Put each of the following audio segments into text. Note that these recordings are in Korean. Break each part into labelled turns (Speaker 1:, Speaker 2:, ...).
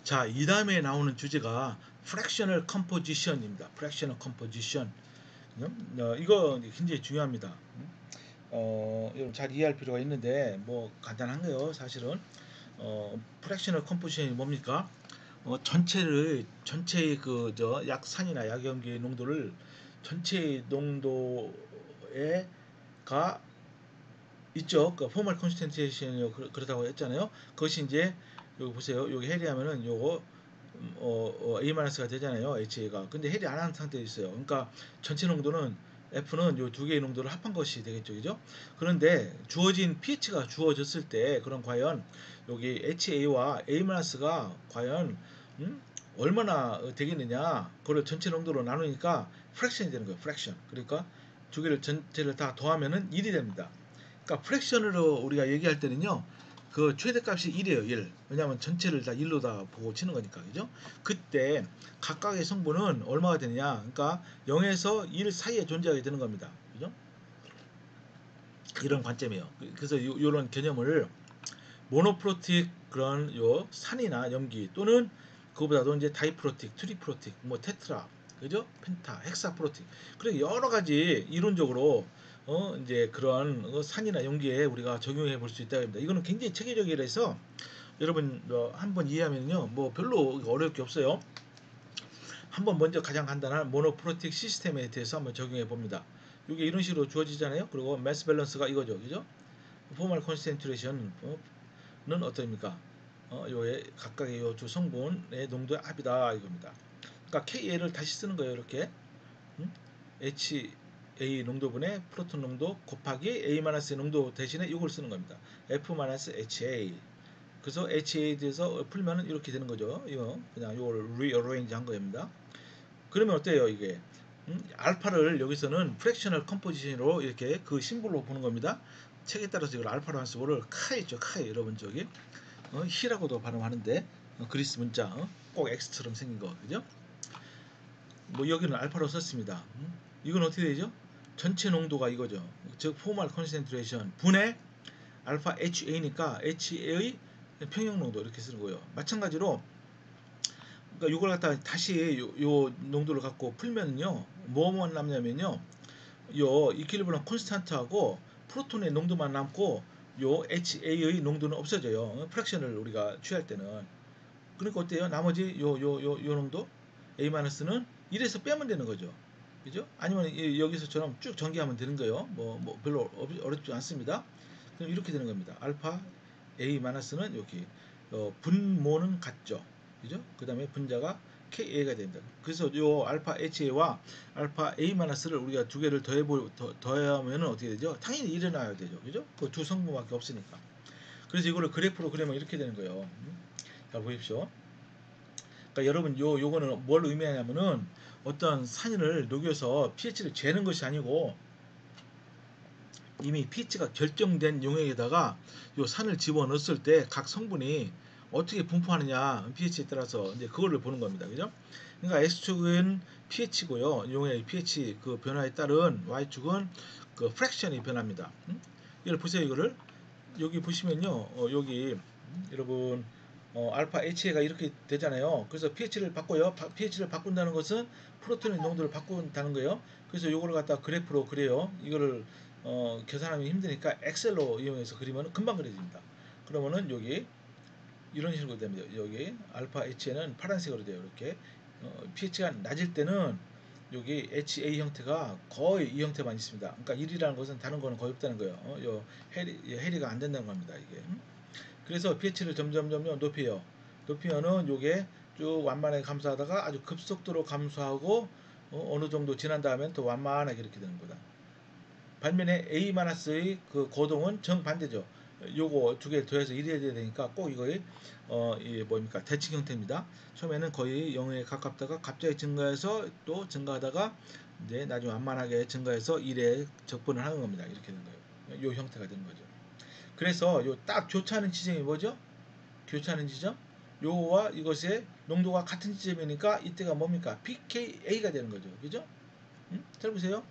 Speaker 1: 자, 이 다음에 나오는 주제가 fractional composition입니다. fractional composition. 이거 굉장히 중요합니다. 여러분 잘 이해할 필요가 있는데 뭐 간단한 거예요. 사실은 fractional composition이 뭡니까? 전체의 그 저 약산이나 약염기의 농도를 전체 농도에가 있죠. 그 포멀 콘센트레이션이 그렇다고 했잖아요. 그것이 이제 여기 보세요. 여기 해리 하면은 요거 A-가 되잖아요. HA가. 근데 해리 안 한 상태에 있어요. 그러니까 전체 농도는 F는 요 두 개의 농도를 합한 것이 되겠죠. 그죠? 그런데 주어진 pH가 주어졌을 때 그럼 과연 여기 HA와 A-가 과연 얼마나 되겠느냐? 그걸 전체 농도로 나누니까 프랙션이 되는 거예요. 프랙션. 그러니까 두 개를 전체를 다 더하면은 1이 됩니다. 그러니까 프랙션으로 우리가 얘기할 때는요. 그 최대값이 1이에요. 1. 왜냐하면 전체를 다 1로 다 보고 치는 거니까. 그죠? 그때 각각의 성분은 얼마가 되느냐? 그러니까 0에서 1 사이에 존재하게 되는 겁니다. 그죠? 이런 관점이에요. 그래서 요런 개념을 모노프로틱 그런 요 산이나 염기 또는 그거보다도 이제 다이프로틱, 트리프로틱, 뭐 테트라, 그죠? 펜타, 헥사프로틱. 그리고 여러 가지 이론적으로 이제 그런 산이나 염기에 우리가 적용해 볼 수 있다고 합니다. 이거는 굉장히 체계적이라서 여러분 한번 이해하면요, 뭐 별로 어려울 게 없어요. 한번 먼저 가장 간단한 모노프로틱 시스템에 대해서 한번 적용해 봅니다. 이게 이런 식으로 주어지잖아요. 그리고 매스 밸런스가 이거죠, 그죠? 포멀 콘센트레이션 는 어떠입니까? 요의 각각의 요 두 성분의 농도의 합이다 이겁니다. 그러니까 KA를 다시 쓰는 거예요. 이렇게 HA 농도분의 프로톤 농도 곱하기 A-의 농도 대신에 이걸 쓰는 겁니다. F-HA. 그래서 HA에 대해서 풀면은 이렇게 되는 거죠. 이거 그냥 이걸 rearrange 한 겁니다. 그러면 어때요 이게? 알파를 여기서는 프랙셔널 컴포지션으로 이렇게 그 심볼로 보는 겁니다. 책에 따라서 이걸 알파로 한 수를 카이죠. 카이 여러분 저기 히라고도 발음하는데 그리스 문자 꼭 X처럼 생긴 거 그죠? 뭐 여기는 알파로 썼습니다. 이건 어떻게 되죠? 전체 농도가 이거죠. 즉 포멀 컨센트레이션 분의 알파 HA니까 HA의 평형 농도 이렇게 쓰는 거예요. 마찬가지로 그러니까 이걸 갖다 다시 요 농도를 갖고 풀면요 뭐만 남냐면요 요 이퀄리브럼 콘스탄트하고 프로톤의 농도만 남고 요 HA의 농도는 없어져요. 프랙션을 우리가 취할 때는. 그러니까 어때요? 나머지 요 농도 A-는 1에서 빼면 되는 거죠. 그죠? 아니면 여기서처럼 쭉 전개하면 되는 거예요. 뭐 별로 어렵지 않습니다. 그럼 이렇게 되는 겁니다. 알파 A-는 여기 분모는 같죠. 그죠? 그 다음에 분자가 KA가 됩니다. 그래서 요 알파 HA와 알파 A-를 우리가 두 개를 더하면 어떻게 되죠? 당연히 일어나야 되죠. 그죠? 그 두 성분밖에 없으니까. 그래서 이거를 그래프로 그리면 이렇게 되는 거예요. 자, 보십시오. 그러니까 여러분 요거는 뭘 의미하냐면은 어떤 산을 녹여서 pH를 재는 것이 아니고 이미 pH가 결정된 용액에다가 요 산을 집어넣었을 때 각 성분이 어떻게 분포하느냐 pH에 따라서 이제 그거를 보는 겁니다. 그죠? 그러니까 X축은 pH고요. 용액 pH 그 변화에 따른 Y축은 그 프랙션이 변합니다. 이걸 보세요. 이거를 여기 보시면요. 여기 여러분 알파 HA가 이렇게 되잖아요. 그래서 pH를 바꿔요. pH를 바꾼다는 것은 프로톤의 농도를 바꾼다는 거예요. 그래서 이거를 갖다 그래프로 그려요. 이거를 계산하기 힘드니까 엑셀로 이용해서 그리면 금방 그려집니다. 그러면은 여기 이런 식으로 됩니다. 여기 알파 HA는 파란색으로 돼요. 이렇게 pH가 낮을 때는 여기 HA 형태가 거의 이 형태만 있습니다. 그러니까 1이라는 것은 다른 거는 거의 없다는 거예요. 요 해리가 안 된다는 겁니다. 이게. 그래서 pH를 점점 높여요. 높이면은 요게 쭉 완만하게 감소하다가 아주 급속도로 감소하고 어느 정도 지난 다음엔 또 완만하게 이렇게 되는 거다. 반면에 A-의 그 거동은 정반대죠. 요거 두 개 더해서 1이 해야 되니까 꼭 이거의 이 뭡니까 대칭 형태입니다. 처음에는 거의 0에 가깝다가 갑자기 증가해서 또 증가하다가 이제 나중에 완만하게 증가해서 1에 적분을 하는 겁니다. 이렇게 되는 거예요. 요 형태가 되는 거죠. 그래서 요 딱 교차하는 지점이 뭐죠? 교차하는 지점? 요거와 이것의 농도가 같은 지점이니까 이때가 뭡니까? pKa가 되는 거죠. 그죠? 잘 보세요.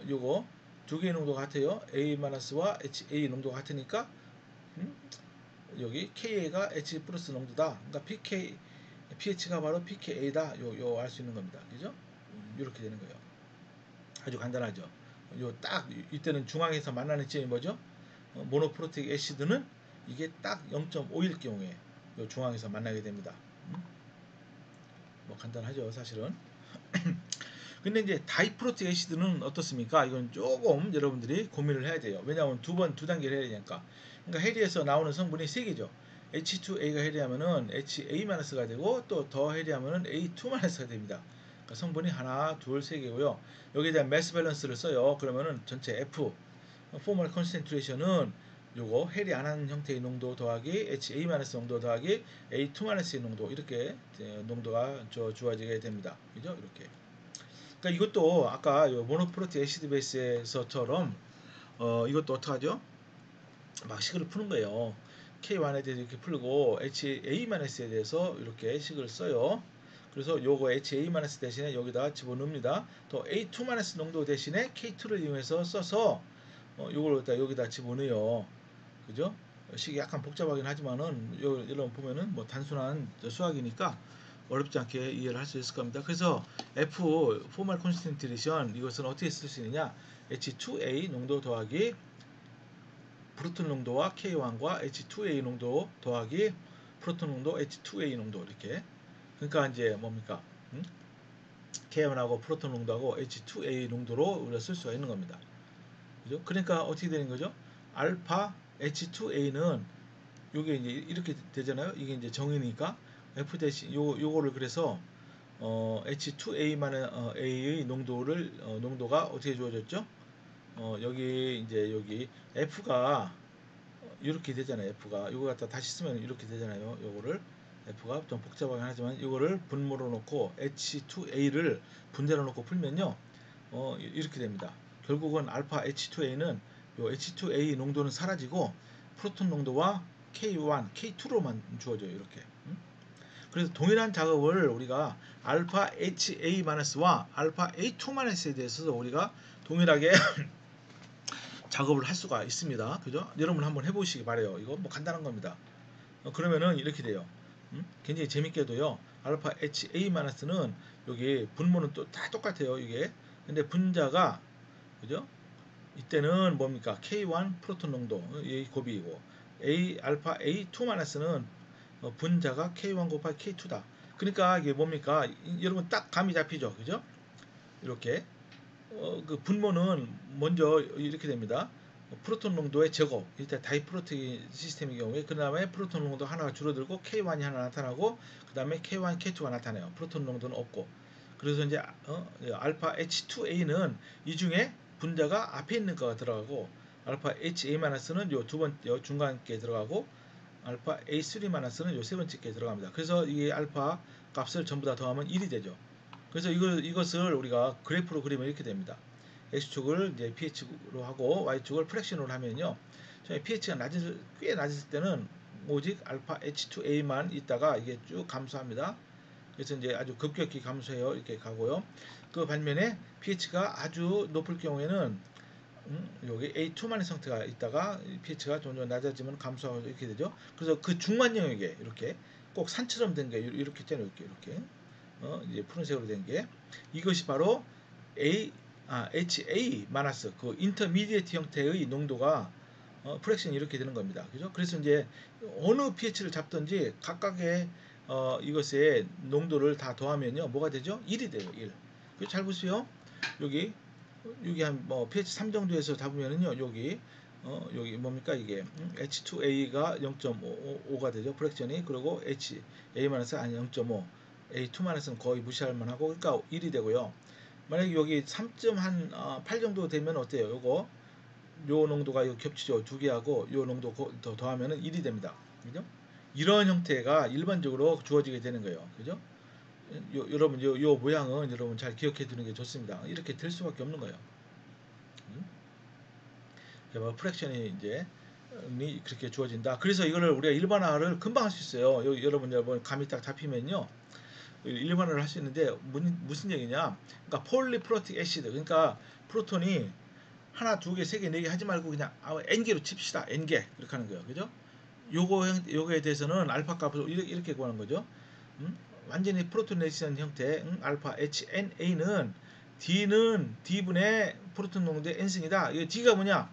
Speaker 1: 요거 두 개의 농도가 같아요. A-와 HA 농도가 같으니까 여기 Ka가 H 플러스 농도다. 그러니까 pH가 바로 pKa다. 요 알 수 있는 겁니다. 그죠? 이렇게 되는 거예요. 아주 간단하죠. 요 딱 이때는 중앙에서 만나는 지점이 뭐죠? 모노프로틱 애시드는 이게 딱 0.5일 경우에 요 중앙에서 만나게 됩니다. 뭐 간단하죠, 사실은. 근데 이제 다이프로틱 애시드는 어떻습니까? 이건 조금 여러분들이 고민을 해야 돼요. 왜냐하면 두 단계를 해야 되니까. 그러니까 해리에서 나오는 성분이 세 개죠. H2A가 해리하면은 HA-가 되고 또 더 해리하면은 A2-가 됩니다. 그러니까 성분이 하나, 둘, 세 개고요. 여기에 대한 매스 밸런스를 써요. 그러면은 전체 F 포멀 컨센트레이션은 요거 해리 안 하는 형태의 농도 더하기 HA- 농도 더하기 A2-의 농도 이렇게 농도가 주어지게 됩니다. 그죠? 이렇게. 그러니까 이것도 아까 모노프로티 애시드 베이스에서처럼 이것도 어떡하죠? 막 식을 푸는 거예요. K1에 대해서 이렇게 풀고 HA-에 대해서 이렇게 식을 써요. 그래서 요거 HA- 대신에 여기다 집어넣습니다. 또 A2- 농도 대신에 K2를 이용해서 써서 요걸 여기다 집어넣어요. 그죠? 식이 약간 복잡하긴 하지만은 여러분 보면은 뭐 단순한 수학이니까 어렵지 않게 이해를 할 수 있을 겁니다. 그래서 F 포멀 콘센트레이션 이것은 어떻게 쓸 수 있느냐? H2A 농도 더하기 프로톤 농도와 K1과 H2A 농도 더하기 프로톤 농도 H2A 농도 이렇게. 그러니까 이제 뭡니까? K1하고 프로톤 농도하고 H2A 농도로 우리가 쓸 수가 있는 겁니다. 그죠? 그러니까 어떻게 되는 거죠? 알파 H2A는 요게 이제 이렇게 되잖아요. 이게 이제 정의니까 F 대신 요거를 그래서 H2A만의 A의 농도가 어떻게 주어졌죠? 여기 이제 여기 F가 이렇게 되잖아요. F가 요거 갖다 다시 쓰면 이렇게 되잖아요. 요거를 F가 좀 복잡하긴 하지만 이거를 분모로 놓고 H2A를 분자로 놓고 풀면요. 이렇게 됩니다. 결국은 알파 H2A는 요 H2A 농도는 사라지고 프로톤 농도와 K1, K2로만 주어져요. 이렇게. 그래서 동일한 작업을 우리가 알파 HA-와 알파 A2-에 대해서 우리가 동일하게 작업을 할 수가 있습니다. 그죠? 여러분 한번 해보시기 바래요. 이거 뭐 간단한 겁니다. 그러면은 이렇게 돼요. 굉장히 재밌게도요. 알파 HA-는 여기 분모는 또 다 똑같아요. 이게. 근데 분자가 그죠? 이때는 뭡니까? K1 프로톤 농도 이 곱이고 알파 A2-는 분자가 K1 곱하기 K2다. 그러니까 이게 뭡니까? 여러분 딱 감이 잡히죠. 그죠? 이렇게 그 분모는 먼저 이렇게 됩니다. 프로톤 농도의 제곱, 일단 다이프로틱 시스템의 경우에 그 다음에 프로톤 농도 하나가 줄어들고 K1이 하나 나타나고 그 다음에 K1, K2가 나타나요. 프로톤 농도는 없고. 그래서 이제 알파 H2A는 이 중에 분자가 앞에 있는 거가 들어가고 알파 HA-는 요 두 번째 중간 게 들어가고 알파 A3-는 요 세 번째 게 들어갑니다. 그래서 이 알파 값을 전부 다 더하면 1이 되죠. 그래서 이것을 우리가 그래프로 그리면 이렇게 됩니다. X축을 이제 pH로 하고 Y축을 프랙션으로 하면요. pH가 꽤 낮을 때는 오직 알파 H2A만 있다가 이게 쭉 감소합니다. 그래서 이제 아주 급격히 감소해요. 이렇게 가고요. 그 반면에 pH가 아주 높을 경우에는 여기 A2만의 상태가 있다가 pH가 점점 낮아지면 감소하고 이렇게 되죠. 그래서 그 중간 영역에 이렇게 꼭 산처럼 된 게 이렇게 있잖아요. 이렇게. 이제 푸른색으로 된 게 이것이 바로 HA 마이너스 그 인터미디에이트 형태의 농도가 프랙션이 이렇게 되는 겁니다. 그죠? 그래서 이제 어느 pH를 잡든지 각각의 이것의 농도를 다 더하면요. 뭐가 되죠? 1이 돼요. 1. 잘 보세요. 여기 한 뭐 pH 3 정도에서 잡으면은요. 여기 뭡니까 이게 H2A가 0.5가 되죠. 프랙션이. 그리고 HA- 아니 0.5 A2-는 거의 무시할 만하고 그러니까 1이 되고요. 만약에 여기 3.8 정도 되면 어때요? 요 농도가 겹치죠. 두 개하고 요 농도 더 더하면은 1이 됩니다. 그죠? 이런 형태가 일반적으로 주어지게 되는 거예요. 그죠? 여러분 요 모양은 여러분 잘 기억해 두는 게 좋습니다. 이렇게 될 수밖에 없는 거예요. 프랙션이 이제 그렇게 주어진다. 그래서 이거를 우리가 일반화를 금방 할 수 있어요. 여러분 감이 딱 잡히면요. 일반화를 할 수 있는데 무슨 얘기냐? 그러니까 폴리프로틱 애시드. 그러니까 프로톤이 하나, 두 개, 세 개, 네 개 하지 말고 그냥 n개로 칩시다. n개 그렇게 하는 거예요. 그죠? 요거에 대해서는 알파 값을 이렇게 구하는 거죠. 완전히 프로톤 레지스턴 형태, 알파 HNA는 D는 D분의 프로톤 농도의 N승이다. 이 D가 뭐냐?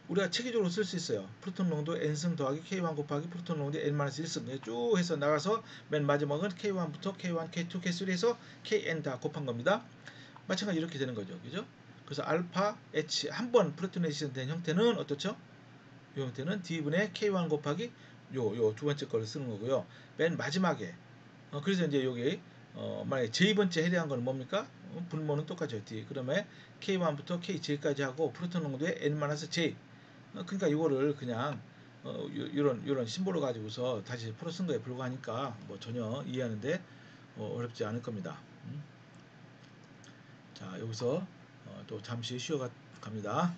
Speaker 1: 우리가 체계적으로 쓸 수 있어요. 프로톤 농도 N승 더하기 K1 곱하기 프로톤 농도 N-1승 쭉 해서 나가서 맨 마지막은 K1부터 K1, K2, K3 해서 KN 다 곱한 겁니다. 마찬가지 이렇게 되는 거죠. 그죠? 그래서 알파 H 한 번 프로톤 레지스턴 된 형태는 어떻죠? 이 형태는 D분의 K1 곱하기 요 두 번째 거를 쓰는 거고요. 맨 마지막에 그래서 이제 여기 만약에 J번째 해당한 건 뭡니까? 분모는 똑같죠. D. 그러면 K1부터 KJ까지 하고 프로톤 농도의 N-J. 그러니까 이거를 그냥 이런 심볼을 가지고서 다시 풀어 쓴 거에 불과하니까 뭐 전혀 이해하는데 어렵지 않을 겁니다. 자, 여기서 또 잠시 쉬어 갑니다.